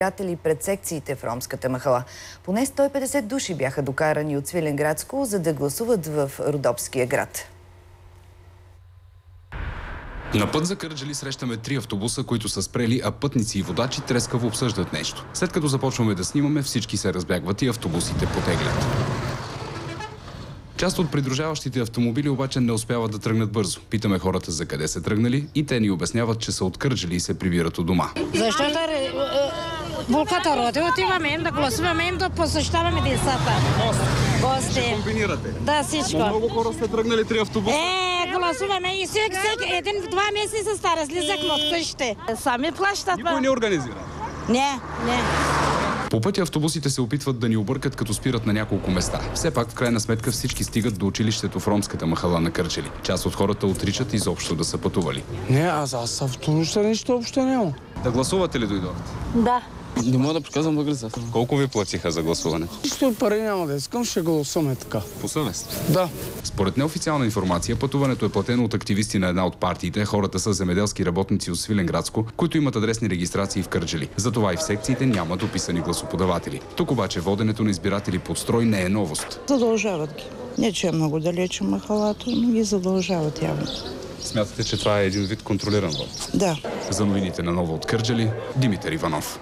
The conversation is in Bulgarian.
избиратели пред секциите в ромската махала. Поне 150 души бяха докарани от Свиленградско, за да гласуват в Родопския град. На път за Кърджали срещаме 3 автобуса, които са спрели, а пътници и водачи трескаво обсъждат нещо. След като започваме да снимаме, всички се разбягват и автобусите потеглят. Част от придружаващите автомобили обаче не успяват да тръгнат бързо. Питаме хората за къде са тръгнали и те ни обясняват, че са от Кърджали и се прибират у дома. Защото булката роди, отиваме да гласуваме, да посещаваме децата. Гости. Комбинирате? Да, всичко. Много хора сте тръгнали 3 автобуса. Гласуваме и всеки 1-2 месеца стара слизахме от къщите. Сами плащат. Никой не организира? Не. По пътя автобусите се опитват да ни объркат, като спират на няколко места. Все пак, в крайна сметка, всички стигат до училището в ромската махала на Кърджали. Част от хората отричат изобщо да са пътували. Не, аз автобуса нищо общо няма. Да гласувате ли дойдохте? Да. Не мога да приказвам български. Колко ви платиха за гласуване? Нищо пари няма да искам, ще гласуваме така. По съвест? Да. Според неофициална информация, пътуването е платено от активисти на една от партиите. Хората са земеделски работници от Свиленградско, които имат адресни регистрации в Кърджали. Затова и в секциите няма дописани гласоподаватели. Тук обаче воденето на избиратели под строй не е новост. Задължават ги. Не, че е много далече махалато, но ги задължават явно. Смятате, че това е един вид контролиран вод? Да. За новините на Ново от Кърджали, Димитър Иванов.